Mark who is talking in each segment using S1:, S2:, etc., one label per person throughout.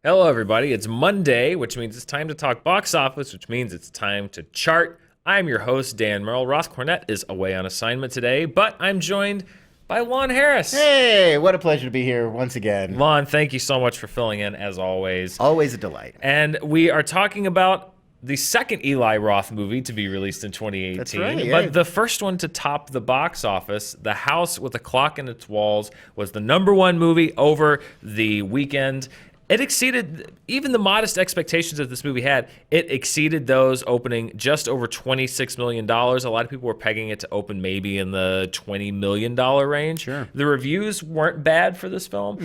S1: Hello, everybody. It's Monday, which means it's time to talk box office, which means it's time to chart. I'm your host, Dan Murrell. Ross Cornett is away on assignment today, but I'm joined by Lon Harris.
S2: Hey, what a pleasure to be here once again.
S1: Lon, thank you so much for filling in, as always.
S2: Always a delight.
S1: And we are talking about the second Eli Roth movie to be released in 2018.
S2: That's right, yeah.
S1: But the first one to top the box office, The House with a Clock in Its Walls, was the #1 movie over the weekend. It exceeded even the modest expectations that this movie had. It exceeded those, opening just over $26 million. A lot of people were pegging it to open maybe in the $20 million range.
S2: Sure.
S1: The reviews weren't bad for this film,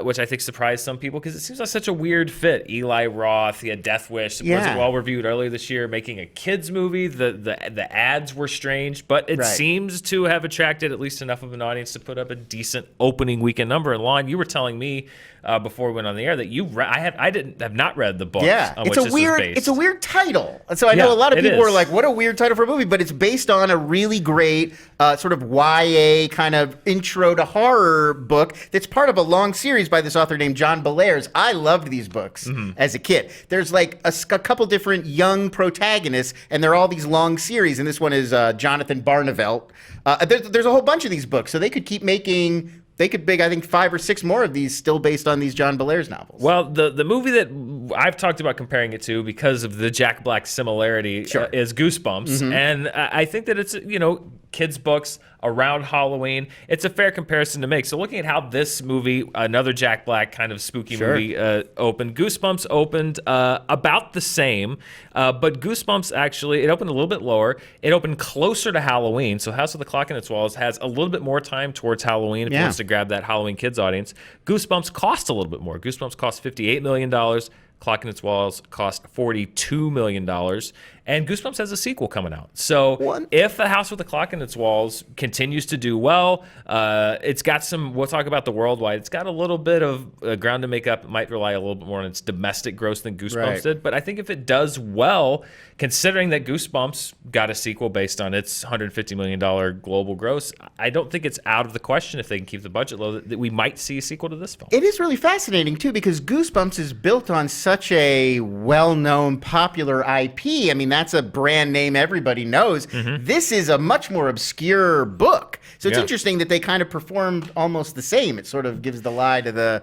S1: which I think surprised some people because it seems like such a weird fit. Eli Roth, he had Death Wish. It wasn't well reviewed earlier this year, making a kids movie. The ads were strange, but it seems to have attracted at least enough of an audience to put up a decent opening weekend number. And Lon, you were telling me before we went on the air that you I have not read the book.
S2: Yeah,
S1: on which this was based.
S2: It's a weird title, and so I know a lot of people are like, "What a weird title for a movie!" But it's based on a really great sort of YA kind of intro to horror book that's part of a long series by this author named John Bellairs. I loved these books as a kid. There's like a couple different young protagonists, and they're all these long series. And this one is Jonathan Barnevelt. There's a whole bunch of these books, so they could keep making. They could make, I think, 5 or 6 more of these still based on these John Bellairs novels.
S1: Well, the movie that I've talked about comparing it to because of the Jack Black similarity is Goosebumps. And I think that it's, kids' books around Halloween. It's a fair comparison to make. So looking at how this movie, another Jack Black kind of spooky movie, opened, Goosebumps opened about the same, but Goosebumps actually, it opened a little bit lower. It opened closer to Halloween. So House with the Clock in Its Walls has a little bit more time towards Halloween if it wants to grab that Halloween kids audience. Goosebumps cost a little bit more. Goosebumps cost $58 million. Clock in Its Walls cost $42 million. And Goosebumps has a sequel coming out. So if The House with the Clock in Its Walls continues to do well, it's got some, we'll talk about the worldwide, it's got a little bit of ground to make up. It might rely a little bit more on its domestic gross than Goosebumps did. But I think if it does well, considering that Goosebumps got a sequel based on its $150 million global gross, I don't think it's out of the question if they can keep the budget low that we might see a sequel to this film.
S2: It is really fascinating, too, because Goosebumps is built on such a well-known, popular IP. I mean, that's a brand name everybody knows. This is a much more obscure book. So it's interesting that they kind of performed almost the same. It sort of gives the lie to the...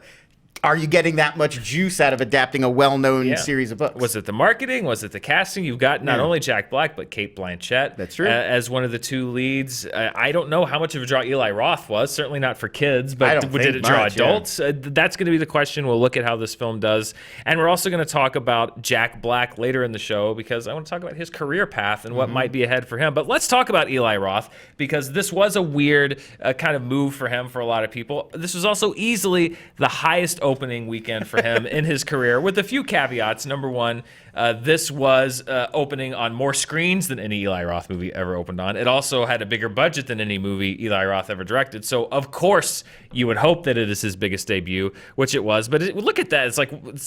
S2: Are you getting that much juice out of adapting a well-known series of books?
S1: Was it the marketing? Was it the casting? You've got not only Jack Black, but Cate Blanchett.
S2: That's true.
S1: As one of the two leads. I don't know how much of a draw Eli Roth was. Certainly not for kids, but did it draw adults? That's going to be the question. We'll look at how this film does. And we're also going to talk about Jack Black later in the show because I want to talk about his career path and what might be ahead for him. But let's talk about Eli Roth because this was a weird kind of move for him for a lot of people. This was also easily the highest opening weekend for him in his career, with a few caveats. Number one, this was opening on more screens than any Eli Roth movie ever opened on. It also had a bigger budget than any movie Eli Roth ever directed. So, of course, you would hope that it is his biggest debut, which it was. But look at that. It's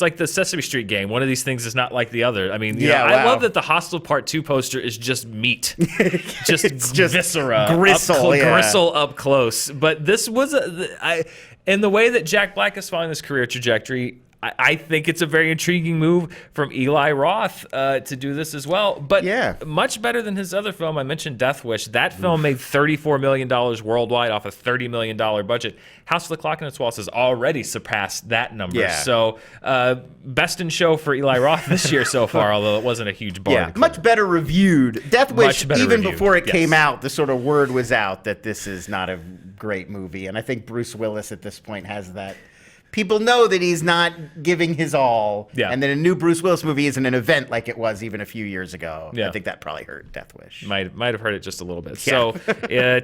S1: like the Sesame Street game. One of these things is not like the other. I mean, I love that the Hostel Part 2 poster is just meat. just viscera. Gristle up close. But this was in the way that Jack Black is following this career trajectory, I think it's a very intriguing move from Eli Roth to do this as well. But much better than his other film. I mentioned Death Wish. That film made $34 million worldwide off a $30 million budget. House of the Clock in Its Walls has already surpassed that number. So best in show for Eli Roth this year so far, although it wasn't a huge bar.
S2: Much better reviewed. Death Wish, even before it came out, the sort of word was out that this is not a great movie. And I think Bruce Willis at this point has that. People know that he's not giving his all, and that a new Bruce Willis movie isn't an event like it was even a few years ago. I think that probably hurt Death Wish.
S1: Might have hurt it just a little bit. So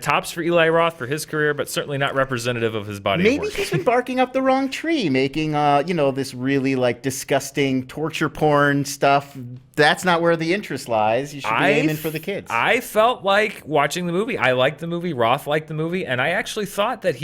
S1: tops for Eli Roth for his career, but certainly not representative of his body of work.
S2: Maybe he's been barking up the wrong tree, making this really like disgusting torture porn stuff. That's not where the interest lies. You should be aiming for the kids.
S1: I felt like watching the movie. I liked the movie. Roth liked the movie, and I actually thought that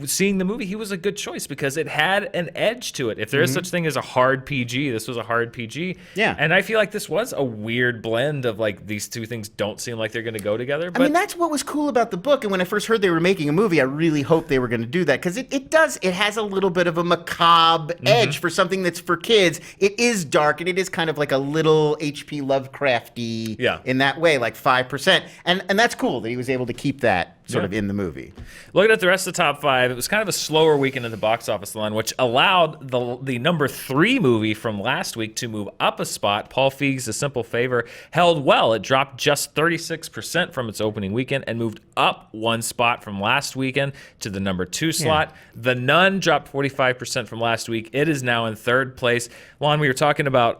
S1: seeing the movie, he was a good choice because it had had an edge to it. If there is such thing as a hard PG, this was a hard PG.
S2: Yeah.
S1: And I feel like this was a weird blend of like these two things don't seem like they're going to go together. But
S2: I mean, that's what was cool about the book. And when I first heard they were making a movie, I really hoped they were going to do that, because it has a little bit of a macabre edge for something that's for kids. It is dark, and it is kind of like a little H.P. Lovecrafty in that way, like 5%. And that's cool that he was able to keep that sort of in the movie.
S1: Looking at the rest of the top 5, it was kind of a slower weekend in the box office line, which allowed the number 3 movie from last week to move up a spot. Paul Feig's A Simple Favor held well. It dropped just 36% from its opening weekend and moved up 1 spot from last weekend to the number 2 slot. The Nun dropped 45% from last week. It is now in 3rd place. Lon, we were talking about,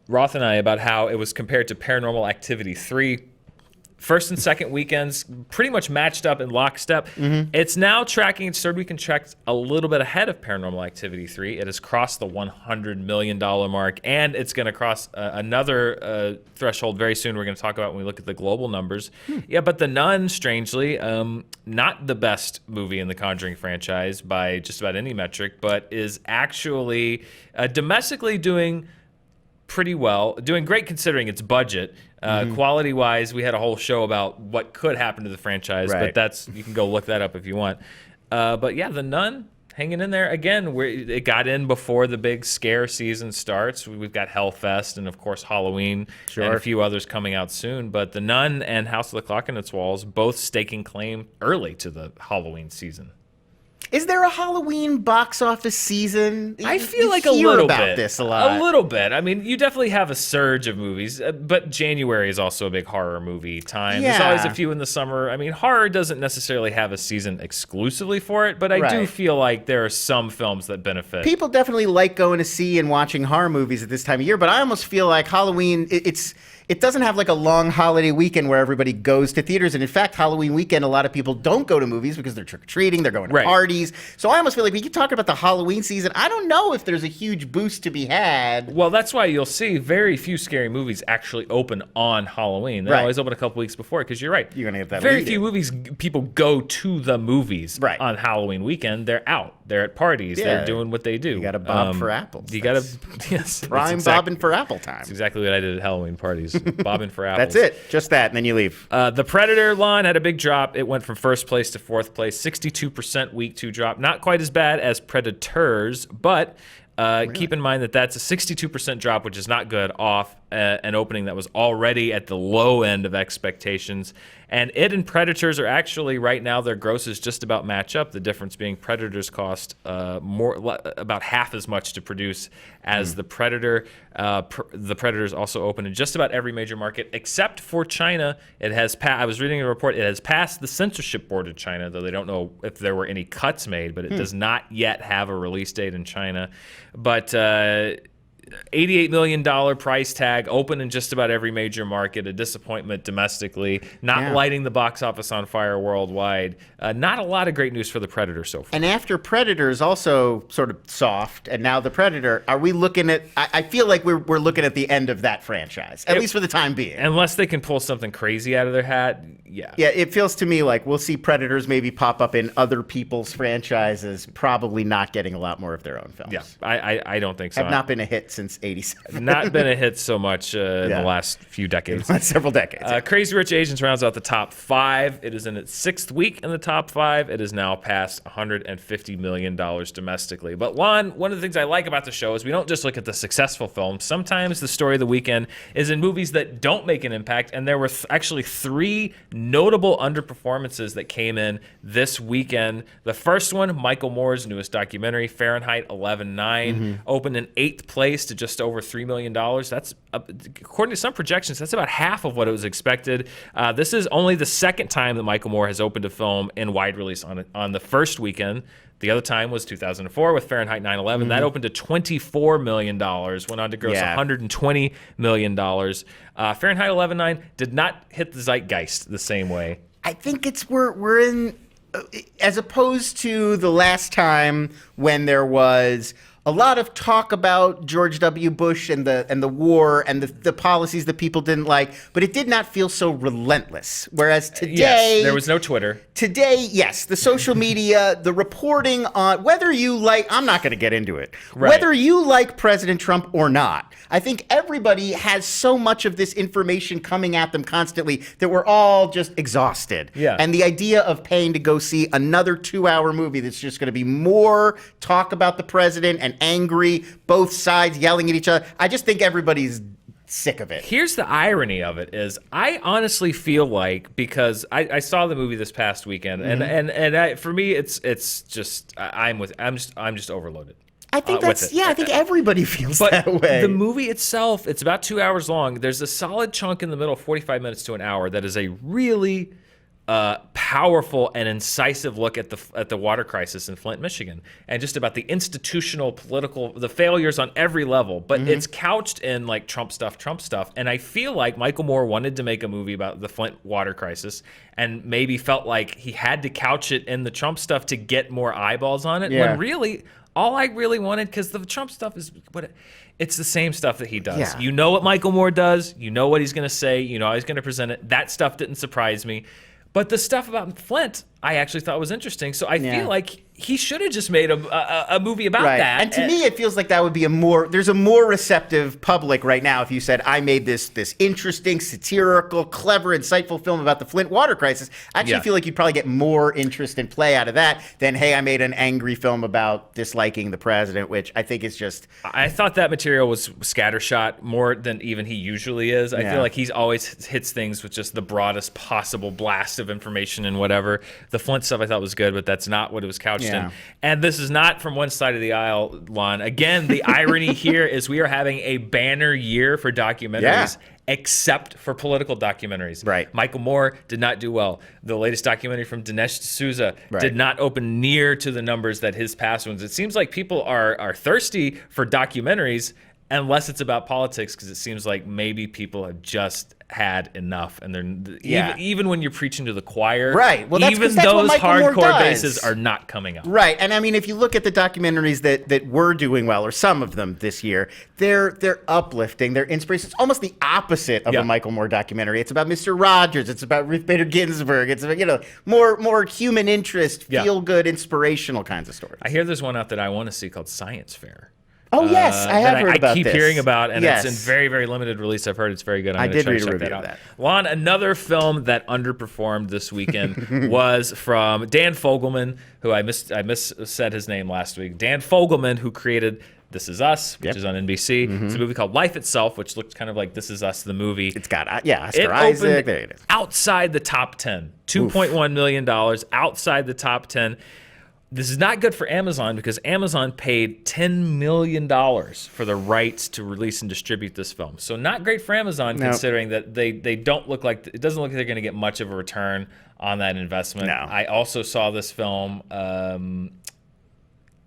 S1: Roth and I, about how it was compared to Paranormal Activity 3. First and second weekends pretty much matched up in lockstep. It's now tracking, its 3rd weekend tracked a little bit ahead of Paranormal Activity 3. It has crossed the $100 million mark, and it's going to cross another threshold very soon. We're going to talk about when we look at the global numbers. Yeah, but The Nun, strangely, not the best movie in the Conjuring franchise by just about any metric, but is actually domestically doing pretty well, doing great considering its budget. Quality-wise, we had a whole show about what could happen to the franchise, but you can go look that up if you want. But yeah, The Nun hanging in there again. It got in before the big scare season starts. We've got Hellfest and of course Halloween and a few others coming out soon. But The Nun and House of the Clock in Its Walls both staking claim early to the Halloween season.
S2: Is there a Halloween box office season?
S1: I feel like a little
S2: about
S1: bit.
S2: This a lot.
S1: A little bit. I mean, you definitely have a surge of movies, but January is also a big horror movie time. There's always a few in the summer. I mean, horror doesn't necessarily have a season exclusively for it, but I do feel like there are some films that benefit.
S2: People definitely like going to see and watching horror movies at this time of year, but I almost feel like Halloween, it doesn't have like a long holiday weekend where everybody goes to theaters. And in fact, Halloween weekend, a lot of people don't go to movies because they're trick-or-treating, they're going to parties. So I almost feel like we keep talking about the Halloween season. I don't know if there's a huge boost to be had.
S1: Well, that's why you'll see very few scary movies actually open on Halloween. They always open a couple weeks before, because you're right.
S2: You're going to get that
S1: very few movies, people go to the movies on Halloween weekend. They're out. They're at parties. They're doing what they do.
S2: You got to bob for apples.
S1: You got to, yes.
S2: Prime bobbing for apple time.
S1: That's exactly what I did at Halloween parties. Bobbing for apples.
S2: That's it. Just that, and then you leave.
S1: The Predator line had a big drop. It went from 1st place to 4th place. 62% week 2 drop. Not quite as bad as Predators, but keep in mind that that's a 62% drop, which is not good, off an opening that was already at the low end of expectations. And it and Predators are actually, right now, their grosses just about match up. The difference being Predators cost about half as much to produce as the Predator. The Predators also open in just about every major market except for China. It has I was reading a report. It has passed the censorship board in China, though they don't know if there were any cuts made, but it does not yet have a release date in China. But $88 million price tag, open in just about every major market, a disappointment domestically, not lighting the box office on fire worldwide. Not a lot of great news for the Predator so far.
S2: And after Predators also sort of soft, and now the Predator, are we looking at, I feel like we're looking at the end of that franchise, at least for the time being.
S1: Unless they can pull something crazy out of their hat, yeah.
S2: Yeah, it feels to me like we'll see Predators maybe pop up in other people's franchises, probably not getting a lot more of their own films.
S1: Yeah, I don't think so.
S2: Have not been a hit since 87.
S1: Not been a hit so much in the last few decades.
S2: Several decades.
S1: Crazy Rich Asians rounds out the top 5. It is in its 6th week in the top 5. It has now passed $150 million domestically. But one of the things I like about the show is we don't just look at the successful films. Sometimes the story of the weekend is in movies that don't make an impact, and there were actually 3 notable underperformances that came in this weekend. The first one, Michael Moore's newest documentary, Fahrenheit 11/9, opened in 8th place to just over $3 million. That's, according to some projections, that's about half of what it was expected. This is only the 2nd time that Michael Moore has opened a film in wide release on the first weekend. The other time was 2004 with Fahrenheit 9/11. That opened to $24 million, went on to gross $120 million. Fahrenheit 11/9 did not hit the zeitgeist the same way.
S2: I think we're in, as opposed to the last time when there was a lot of talk about George W. Bush and the war and the policies that people didn't like, but it did not feel so relentless. Whereas today,
S1: there was no Twitter.
S2: Today, yes, the social media, the reporting on whether you like, I'm not going to get into it,
S1: right.
S2: Whether you like President Trump or not, I think everybody has so much of this information coming at them constantly that we're all just exhausted.
S1: Yeah.
S2: And the idea of paying to go see another 2-hour movie that's just going to be more talk about the president and angry, both sides yelling at each other, I just think everybody's sick of it.
S1: Here's the irony of it is I honestly feel like, because I saw the movie this past weekend, and for me it's just I'm just overloaded.
S2: I think I think everybody feels that way.
S1: The movie itself, it's about 2 hours long. There's a solid chunk in the middle, 45 minutes to an hour, that is a really powerful and incisive look at the water crisis in Flint, Michigan, and just about the institutional, political, the failures on every level. But it's couched in like Trump stuff. And I feel like Michael Moore wanted to make a movie about the Flint water crisis, and maybe felt like he had to couch it in the Trump stuff to get more eyeballs on it.
S2: Yeah.
S1: When really, all I really wanted, because the Trump stuff is it's the same stuff that he does.
S2: Yeah.
S1: You know what Michael Moore does. You know what he's going to say. You know how he's going to present it. That stuff didn't surprise me. But the stuff about Flint, I actually thought was interesting. So I feel like he should have just made a movie about that.
S2: And to me, it feels like that would be there's a more receptive public right now if you said, I made this interesting, satirical, clever, insightful film about the Flint water crisis. I actually feel like you'd probably get more interest and play out of that than, hey, I made an angry film about disliking the president, which I think is just...
S1: I thought that material was scattershot more than even he usually is. I feel like he's always hits things with just the broadest possible blast of information and whatever. The Flint stuff I thought was good, but that's not what it was couched in. And this is not from one side of the aisle, Lon. Again, the irony here is we are having a banner year for documentaries, except for political documentaries.
S2: Right.
S1: Michael Moore did not do well. The latest documentary from Dinesh D'Souza did not open near to the numbers that his past ones. It seems like people are thirsty for documentaries, unless it's about politics, because it seems like maybe people have just had enough, and they're even when you're preaching to the choir,
S2: right? Well, that's
S1: even
S2: those
S1: hardcore bases are not coming up,
S2: right? And I mean, if you look at the documentaries that were doing well, or some of them this year, they're uplifting, they're inspiration. It's almost the opposite of a Michael Moore documentary. It's about Mr. Rogers. It's about Ruth Bader Ginsburg. It's about, more human interest, feel good, inspirational kinds of stories.
S1: I hear there's one out that I want to see called Science Fair.
S2: Oh, yes, I have heard about this.
S1: I keep hearing about, and it's in very, very limited release. I've heard it's very good.
S2: I did read a review of that.
S1: Lon, another film that underperformed this weekend was from Dan Fogelman, who I said his name last week. Dan Fogelman, who created This Is Us, which is on NBC. It's a movie called Life Itself, which looks kind of like This Is Us, the movie.
S2: It's got, Oscar Isaac. There it is.
S1: Outside the top 10. $2.1 million outside the top 10. This is not good for Amazon, because Amazon paid $10 million for the rights to release and distribute this film. So not great for Amazon, considering that they don't look like, it doesn't look like they're going to get much of a return on that investment.
S2: No.
S1: I also saw this film.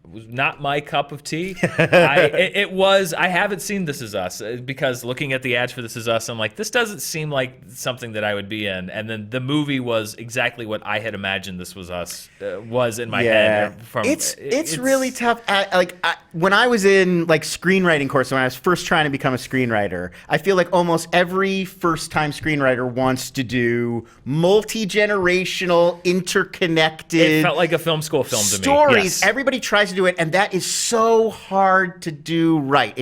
S1: Was not my cup of tea. I haven't seen This Is Us, because looking at the ads for This Is Us, I'm like, this doesn't seem like something that I would be in. And then the movie was exactly what I had imagined This Was Us was in my head.
S2: It's really tough. When I was in screenwriting course, when I was first trying to become a screenwriter, I feel like almost every first-time screenwriter wants to do multi-generational, interconnected.
S1: It felt like a film school film to me.
S2: Stories.
S1: Yes.
S2: Everybody tries to do it, and that is so hard to do right.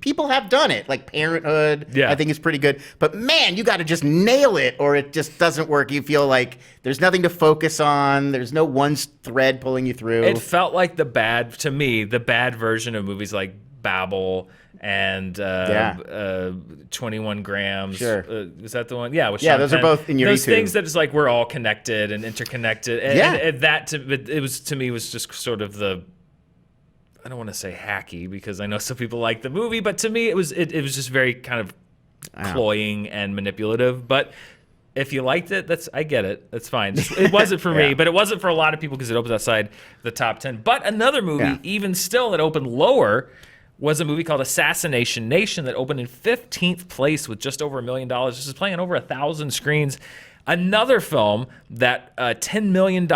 S2: People have done it, like Parenthood. I think is pretty good, but man, you got to just nail it, or it just doesn't work. You feel like there's nothing to focus on. There's no one thread pulling you through.
S1: It felt like the bad version of movies like Babel and 21 Grams.
S2: Sure.
S1: Was that the one? Yeah.
S2: Those are both in your
S1: Those
S2: YouTube.
S1: things that is like we're all connected and interconnected. And that to me was just sort of the, I don't want to say hacky, because I know some people like the movie, but to me it was just very kind of cloying and manipulative. But if you liked it, I get it. That's fine. It wasn't for me, but it wasn't for a lot of people, because it opens outside the top 10. But another movie, even still, that opened lower, was a movie called Assassination Nation that opened in 15th place with just over $1 million. This is playing on over 1,000 screens. Another film that $10 million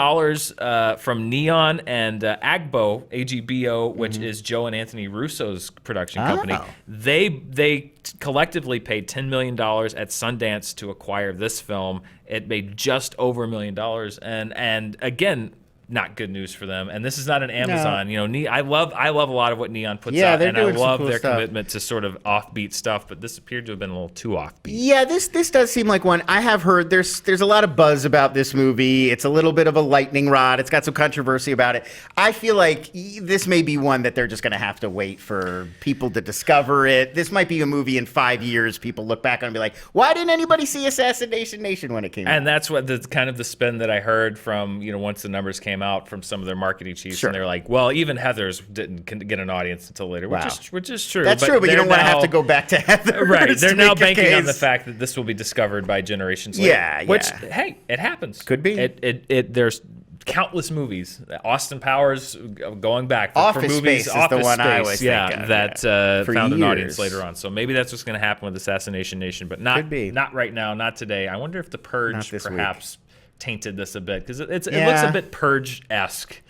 S1: from Neon and Agbo, which is Joe and Anthony Russo's production company. They collectively paid $10 million at Sundance to acquire this film. It made just over $1 million. And again, not good news for them. And this is not an Amazon. No. I love a lot of what Neon puts out, and I love their commitment to sort of offbeat stuff. But this appeared to have been a little too offbeat.
S2: Yeah, this does seem like one. I have heard there's a lot of buzz about this movie. It's a little bit of a lightning rod. It's got some controversy about it. I feel like this may be one that they're just going to have to wait for people to discover it. This might be a movie in 5 years. People look back on it and be like, why didn't anybody see Assassination Nation when it came out?
S1: And that's what the kind of the spin that I heard from once the numbers came out from some of their marketing chiefs, and they're like, well, even Heather's didn't get an audience until later, which is true.
S2: That's true, but you don't want to have to go back to Heather.
S1: Right, they're now banking on the fact that this will be discovered by generations later.
S2: Yeah,
S1: which, hey, it happens.
S2: Could be.
S1: There's countless movies. Austin Powers, going back
S2: for movies. Office Space is the one I always think of.
S1: That found an audience later on. So maybe that's what's going to happen with Assassination Nation, but not right now, not today. I wonder if The Purge perhaps tainted this a bit, because it looks a bit Purge-esque.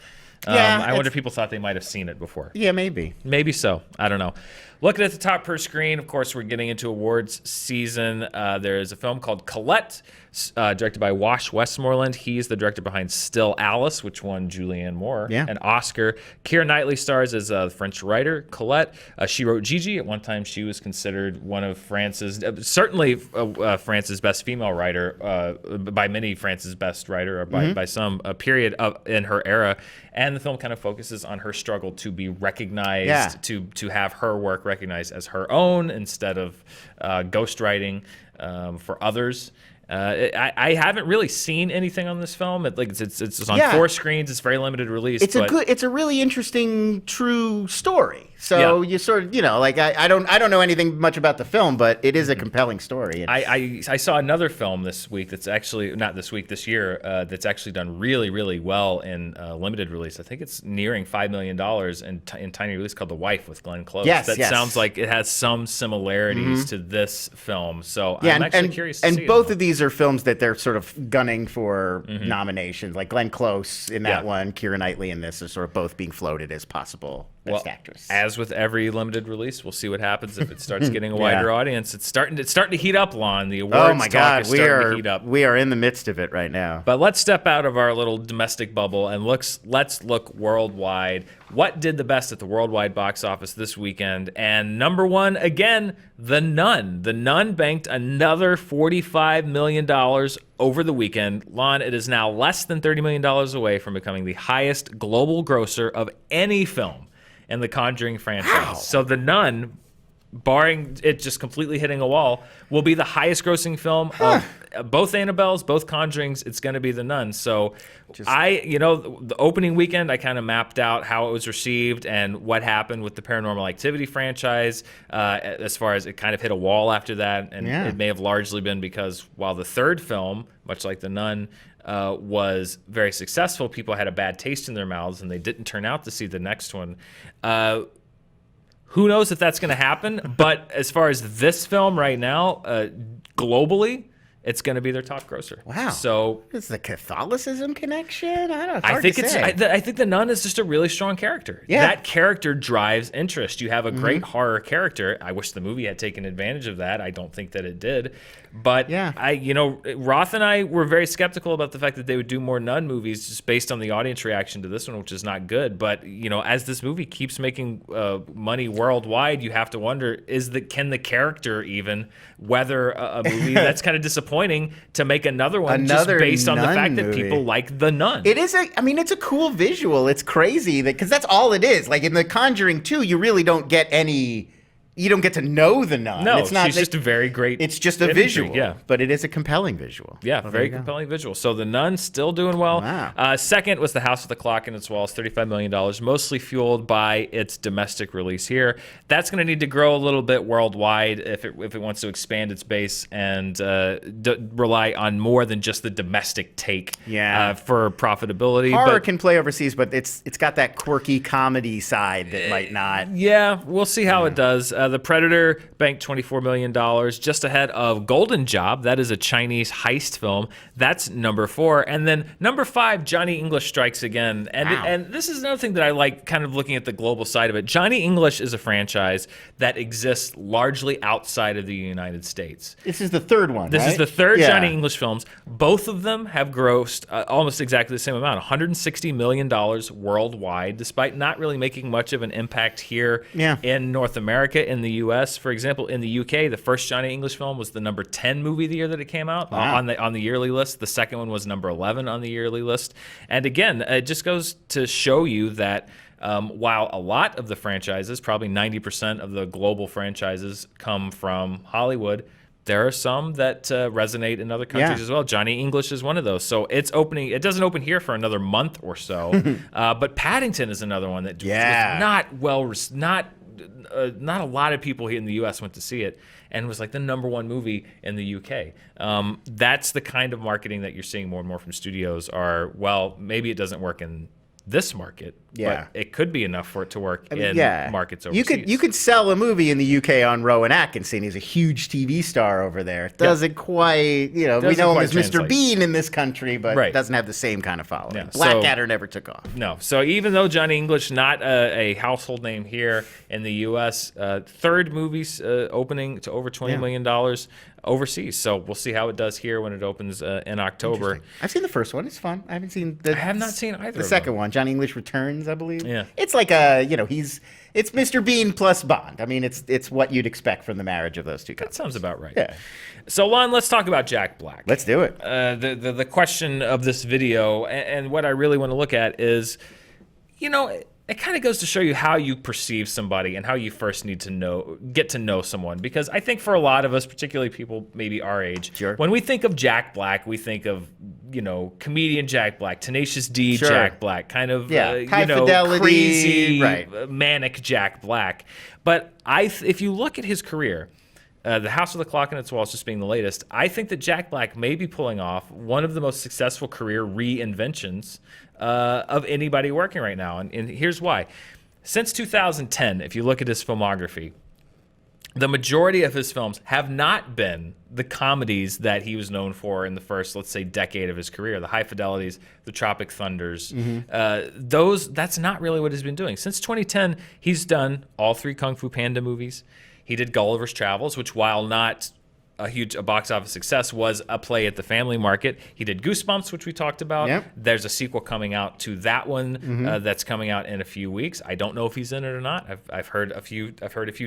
S1: I wonder if people thought they might have seen it before.
S2: Yeah, maybe
S1: so. I don't know. Looking at the top per screen, of course, we're getting into awards season. There is a film called Colette, directed by Wash Westmoreland. He's the director behind Still Alice, which won Julianne Moore an Oscar. Keira Knightley stars as a French writer, Colette. She wrote Gigi. At one time, she was considered one of France's, certainly France's best female writer, by many France's best writer, or by some period in her era. And the film kind of focuses on her struggle to be recognized, to have her work recognized as her own instead of ghostwriting for others. I haven't really seen anything on this film. It's on 4 screens. It's very limited release.
S2: It's a really interesting true story. So you sort of, I don't know anything much about the film, but it is a compelling story.
S1: I saw another film this week that's actually not this week, this year, that's actually done really, really well in limited release. I think it's nearing $5 million in tiny release, called The Wife with Glenn Close. That sounds like it has some similarities to this film. So I'm actually curious to see
S2: and both of these are films that they're sort of gunning for nominations. Like Glenn Close in that one, Keira Knightley in this are sort of both being floated as possible best actress.
S1: As with every limited release, we'll see what happens if it starts getting a wider audience. It's starting to heat up, Lon. The awards talk is starting to heat up.
S2: We are in the midst of it right now.
S1: But let's step out of our little domestic bubble and let's look worldwide. What did the best at the worldwide box office this weekend? And number one, again, The Nun. The Nun banked another $45 million over the weekend. Lon, it is now less than $30 million away from becoming the highest global grosser of any film in the Conjuring franchise. Wow. So The Nun, barring it just completely hitting a wall, will be the highest grossing film of both Annabelles, both Conjurings. It's going to be The Nun. So the opening weekend, I kind of mapped out how it was received and what happened with the Paranormal Activity franchise, as far as it kind of hit a wall after that. And it may have largely been because while the third film, much like The Nun, was very successful, people had a bad taste in their mouths and they didn't turn out to see the next one. Who knows if that's going to happen? But as far as this film right now, globally, it's going to be their top grosser.
S2: Wow.
S1: So
S2: is the Catholicism connection? I don't know.
S1: I think The Nun is just a really strong character. Yeah. That character drives interest. You have a great horror character. I wish the movie had taken advantage of that. I don't think that it did. But Roth and I were very skeptical about the fact that they would do more Nun movies just based on the audience reaction to this one, which is not good. But as this movie keeps making money worldwide, you have to wonder: can the character even weather a movie that's kind of disappointing to make another one just based on the fact that people like The Nun?
S2: It's a cool visual. It's crazy because that's all it is. Like in The Conjuring 2, you really don't get any. You don't get to know the nun.
S1: No, she's just a very great.
S2: It's just a visual, but it is a compelling visual.
S1: Yeah, very compelling visual. So The Nun still doing well.
S2: Wow.
S1: Second was The House with the Clock in its Walls, $35 million, mostly fueled by its domestic release here. That's going to need to grow a little bit worldwide if it wants to expand its base and rely on more than just the domestic take. For profitability.
S2: Horror can play overseas, but it's got that quirky comedy side that might not.
S1: Yeah, we'll see how it does. The Predator banked $24 million, just ahead of Golden Job. That is a Chinese heist film. That's number 4. And then number 5, Johnny English Strikes Again. And this is another thing that I like, kind of looking at the global side of it. Johnny English is a franchise that exists largely outside of the United States.
S2: This is the third one,
S1: This
S2: right?
S1: is the third Johnny English films. Both of them have grossed almost exactly the same amount, $160 million worldwide, despite not really making much of an impact here in North America, in the U.S. For example, in the U.K., the first Johnny English film was the number 10 movie the year that it came out on the yearly list. The second one was number 11 on the yearly list. And again, it just goes to show you that while a lot of the franchises, probably 90% of the global franchises, come from Hollywood, there are some that resonate in other countries as well. Johnny English is one of those. So it's opening. It doesn't open here for another month or so. But Paddington is another one that was not a lot of people here in the U.S. went to see it, and was like the number 1 movie in the U.K. That's the kind of marketing that you're seeing more and more from studios. Well, maybe it doesn't work in this market, but it could be enough for it to work in markets overseas.
S2: You could sell a movie in the UK on Rowan Atkinson. He's a huge TV star over there. It doesn't quite, we know him as Mr. Bean in this country, but doesn't have the same kind of following. Yeah. Blackadder never took off.
S1: No. So even though Johnny English, not a household name here in the U.S., third movie's opening to over $20 million overseas. So we'll see how it does here when it opens in October.
S2: I've seen the first one. It's fun. I haven't seen
S1: I have not seen either.
S2: The second one, Johnny English Returns, I believe.
S1: Yeah.
S2: It's like it's Mr. Bean plus Bond. I mean, it's what you'd expect from the marriage of those two guys.
S1: That sounds about right.
S2: Yeah.
S1: So, Lon, let's talk about Jack Black.
S2: Let's do it.
S1: The question of this video, and what I really want to look at is, it kind of goes to show you how you perceive somebody and how you first need to get to know someone. Because I think for a lot of us, particularly people maybe our age, when we think of Jack Black, we think of, comedian Jack Black, Tenacious D Jack Black, kind of,
S2: high fidelity,
S1: crazy, manic Jack Black. But if you look at his career, The House with the Clock in Its Walls just being the latest, I think that Jack Black may be pulling off one of the most successful career reinventions of anybody working right now. And here's why. Since 2010, if you look at his filmography, the majority of his films have not been the comedies that he was known for in the first, let's say, decade of his career. The High Fidelities, the Tropic Thunders, that's not really what he's been doing. Since 2010, he's done all 3 Kung Fu Panda movies. He did Gulliver's Travels, which, while not a box office success, was a play at the family market. He did Goosebumps, which we talked about. Yep. There's a sequel coming out to that one that's coming out in a few weeks. I don't know if he's in it or not. I've heard a few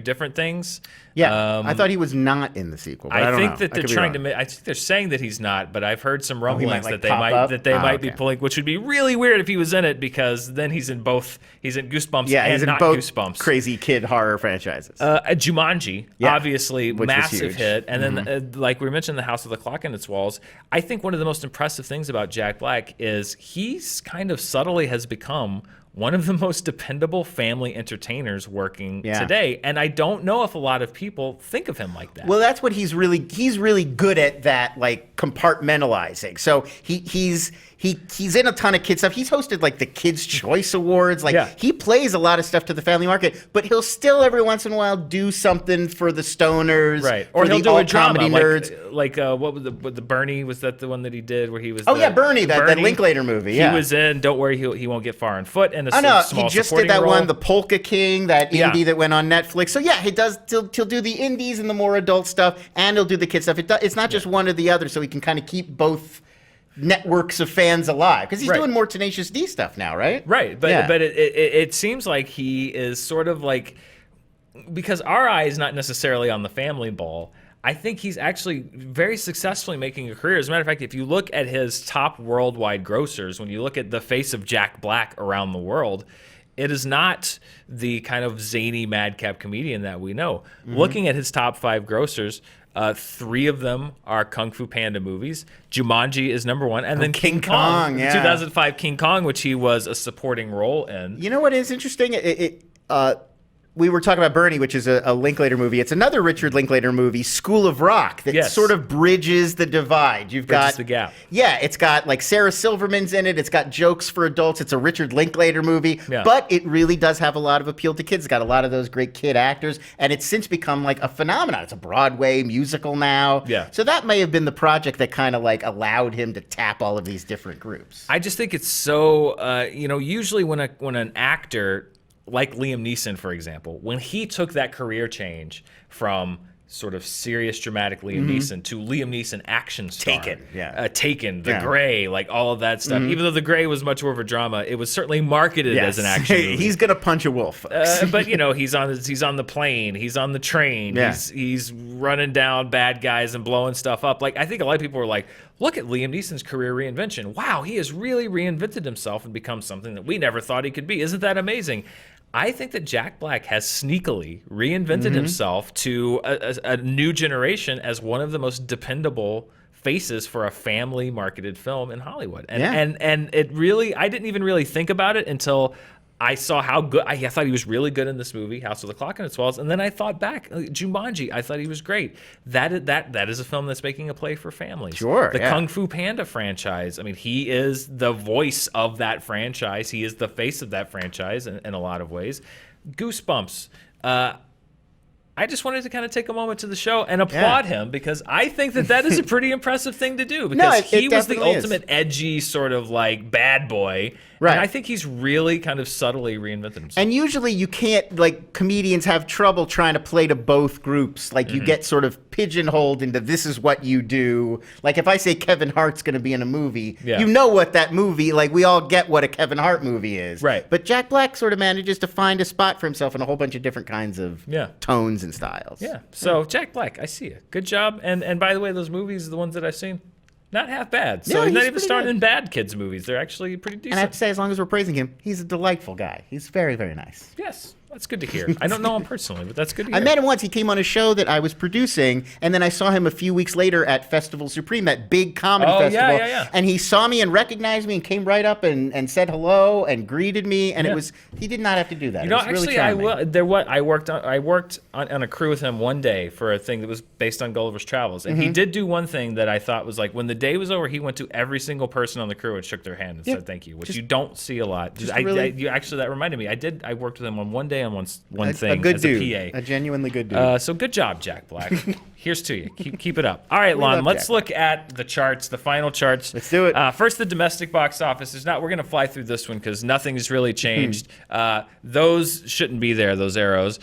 S1: different things.
S2: Yeah, I thought he was not in the sequel. But I
S1: think that they're trying to. I think they're saying that he's not, but I've heard some rumblings that they might be pulling, which would be really weird if he was in it, because then he's in both. He's in Goosebumps and not Goosebumps.
S2: Crazy kid horror franchises.
S1: Jumanji, obviously, massive hit, and then. Like we mentioned, The House with the Clock in Its Walls. I think one of the most impressive things about Jack Black is he's kind of subtly has become one of the most dependable family entertainers working today. And I don't know if a lot of people think of him like that.
S2: Well, that's what he's really good at, that like compartmentalizing. So he's in a ton of kids stuff. He's hosted like the Kids' Choice Awards. He plays a lot of stuff to the family market, but he'll still every once in a while do something for the stoners,
S1: right? Or he'll do a drama,
S2: nerds.
S1: Like what was the Bernie? Was that the one that he did where he was?
S2: Bernie, that Linklater movie.
S1: He was in. Don't worry, he won't get far on foot. And
S2: he just did that one, The Polka King, that indie that went on Netflix. So he does. He'll do the indies and the more adult stuff, and he'll do the kid stuff. It's not just one or the other, so he can kind of keep both networks of fans alive, because he's doing more Tenacious D stuff now, right?
S1: Right, but it seems like he is sort of like, because our eye is not necessarily on the family ball. I think he's actually very successfully making a career. As a matter of fact, if you look at his top worldwide grossers, when you look at the face of Jack Black around the world, it is not the kind of zany madcap comedian that we know. Looking at his top 5 grossers, 3 of them are Kung Fu Panda movies. Jumanji is number 1, and then King Kong, 2005 King Kong, which he was a supporting role in.
S2: You know what is interesting? we were talking about Bernie, which is a Linklater movie. It's another Richard Linklater movie, School of Rock, that sort of bridges the divide.
S1: Bridges the gap.
S2: Yeah, it's got like Sarah Silverman's in it. It's got jokes for adults. It's a Richard Linklater movie, but it really does have a lot of appeal to kids. It's got a lot of those great kid actors, and it's since become like a phenomenon. It's a Broadway musical now.
S1: Yeah.
S2: So that may have been the project that kind of like allowed him to tap all of these different groups.
S1: I just think it's so, usually when an actor like Liam Neeson, for example, when he took that career change from sort of serious, dramatic Liam Neeson to Liam Neeson action star. Taken, The Gray, like all of that stuff. Even though The Gray was much more of a drama, it was certainly marketed as an action movie.
S2: He's gonna punch a wolf, folks.
S1: But he's on the plane, he's on the train, he's running down bad guys and blowing stuff up. Like I think a lot of people were like, look at Liam Neeson's career reinvention. Wow, he has really reinvented himself and become something that we never thought he could be. Isn't that amazing? I think that Jack Black has sneakily reinvented himself to a new generation as one of the most dependable faces for a family marketed film in Hollywood. And it really, I didn't even really think about it until I saw how good, I thought he was really good in this movie, House of the Clock on Its Walls, and then I thought back, Jumanji, I thought he was great. That is a film that's making a play for families.
S2: Sure,
S1: The Kung Fu Panda franchise, I mean, he is the voice of that franchise. He is the face of that franchise in a lot of ways. Goosebumps. I just wanted to kind of take a moment to the show and applaud him because I think that is a pretty impressive thing to do because he was the ultimate edgy sort of like bad boy. Right. And I think he's really kind of subtly reinvented himself.
S2: And usually you can't, like, comedians have trouble trying to play to both groups. Like, you get sort of pigeonholed into this is what you do. Like, if I say Kevin Hart's going to be in a movie, you know what that movie, like, we all get what a Kevin Hart movie is.
S1: Right.
S2: But Jack Black sort of manages to find a spot for himself in a whole bunch of different kinds of tones and styles.
S1: Yeah. So, Jack Black, I see you. Good job. And by the way, those movies, the ones that I've seen, not half bad. So he's not even starring in bad kids' movies. They're actually pretty decent.
S2: And I have to say, as long as we're praising him, he's a delightful guy. He's very, very nice.
S1: Yes. That's good to hear. I don't know him personally, but that's good to hear.
S2: I met him once. He came on a show that I was producing, and then I saw him a few weeks later at Festival Supreme, that big comedy festival.
S1: Yeah.
S2: And he saw me and recognized me and came right up and said hello and greeted me. And he did not have to do that.
S1: Actually, I worked on a crew with him one day for a thing that was based on Gulliver's Travels, and he did do one thing that I thought was like when the day was over, he went to every single person on the crew and shook their hand and said thank you, which you don't see a lot. Actually, that reminded me. I worked with him on one day on one thing
S2: a good
S1: as
S2: dude,
S1: a PA.
S2: a genuinely good dude.
S1: So good job, Jack Black. Here's to you. Keep it up. All right, Lon, let's look at the charts, the final charts.
S2: Let's do it.
S1: First, the domestic box office is not. We're going to fly through this one because nothing's really changed. Those shouldn't be there, those arrows.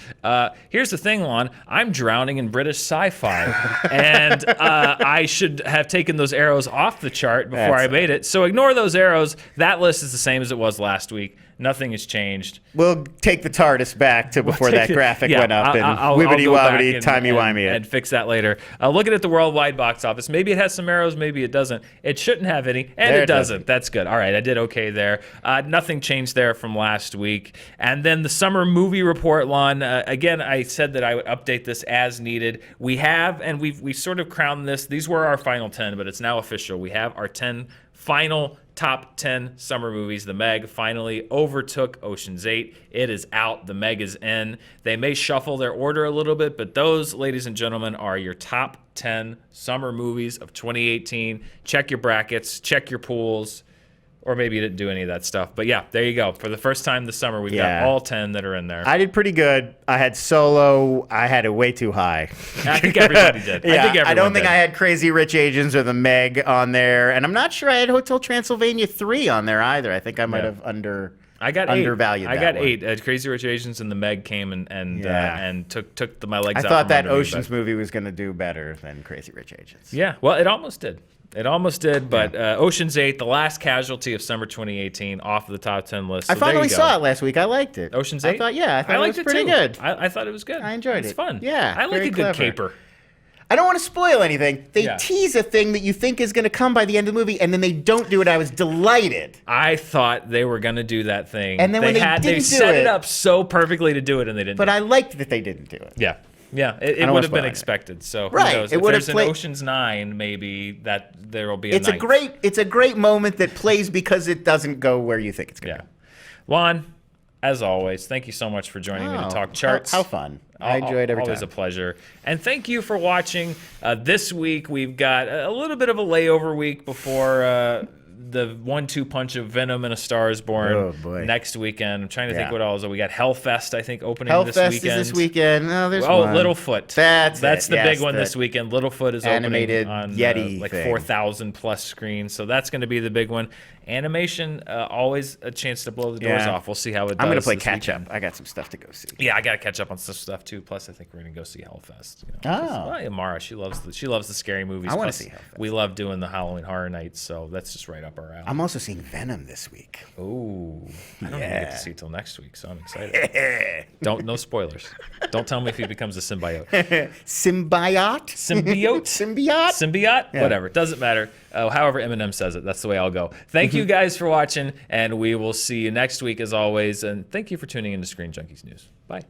S1: Here's the thing, Lon. I'm drowning in British sci-fi, and I should have taken those arrows off the chart before I made it. So ignore those arrows. That list is the same as it was last week. Nothing has changed.
S2: We'll take the TARDIS back to before that graphic went up and wibbity-wobbity, timey-wimey
S1: and fix that later. Looking at the worldwide box office, maybe it has some arrows, maybe it doesn't. It shouldn't have any, and it doesn't. That's good. All right, I did okay there. Nothing changed there from last week. And then the summer movie report, Lon. Again, I said that I would update this as needed. We have, and we sort of crowned this. These were our final 10, but it's now official. We have our 10 final top 10 summer movies. The Meg finally overtook Ocean's 8. It is out. The Meg is in. They may shuffle their order a little bit, but those, ladies and gentlemen, are your top 10 summer movies of 2018. Check your brackets, check your pools, or maybe you didn't do any of that stuff. But yeah, there you go. For the first time this summer, we've got all 10 that are in there.
S2: I did pretty good. I had Solo. I had it way too high.
S1: I think everybody did.
S2: I don't think I had Crazy Rich Asians or The Meg on there. And I'm not sure I had Hotel Transylvania 3 on there either. I think I might have undervalued
S1: I got
S2: one.
S1: 8. Crazy Rich Asians and The Meg came and took my legs out.
S2: I thought that Ocean's movie was going to do better than Crazy Rich Asians.
S1: Yeah, well, it almost did. It almost did, but Ocean's 8, the last casualty of summer 2018, off of the top 10 list. So
S2: I finally saw it last week. I liked it.
S1: Ocean's 8?
S2: I thought it
S1: liked
S2: was pretty good.
S1: I thought it was good.
S2: I enjoyed it.
S1: It's fun.
S2: Yeah,
S1: I like a good caper.
S2: I don't want to spoil anything. They tease a thing that you think is going to come by the end of the movie, and then they don't do it. I was delighted.
S1: I thought they were going to do that thing.
S2: And then they
S1: set it up so perfectly to do it, and they didn't.
S2: But I liked that they didn't do it.
S1: Yeah. Yeah, it would have been expected. So who knows? If there's an Ocean's 9, maybe that there will be a
S2: It's a great moment that plays because it doesn't go where you think it's going to go.
S1: Lon, as always, thank you so much for joining me to talk charts.
S2: How fun. I enjoyed every time.
S1: Always a pleasure. And thank you for watching. This week, we've got a little bit of a layover week before the 1-2 punch of Venom and A Star Is Born next weekend. I'm trying to think what else. We got Hellfest, I think, opening this weekend.
S2: Hellfest is this weekend. No, there's one.
S1: Littlefoot.
S2: That's
S1: the big one this weekend. Littlefoot is
S2: animated
S1: opening on
S2: Yeti
S1: like
S2: thing.
S1: 4,000 plus screens. So that's going to be the big one. Animation, always a chance to blow the doors off. We'll see how it does.
S2: I'm going to play catch up. I got some stuff to go see.
S1: Yeah, I got to catch up on some stuff too. Plus, I think we're going to go see Hellfest. Mara, she loves the scary movies.
S2: I want to see Hellfest.
S1: We love doing the Halloween Horror Nights, so that's just right up our alley.
S2: I'm also seeing Venom this week.
S1: Ooh, I don't even get to see it till next week, so I'm excited. No spoilers. Don't tell me if he becomes a symbiote.
S2: Symbiote?
S1: Symbiote? Yeah. Whatever. Doesn't matter. However Eminem says it, that's the way I'll go. Thank you guys for watching, and we will see you next week as always. And thank you for tuning into Screen Junkies News. Bye.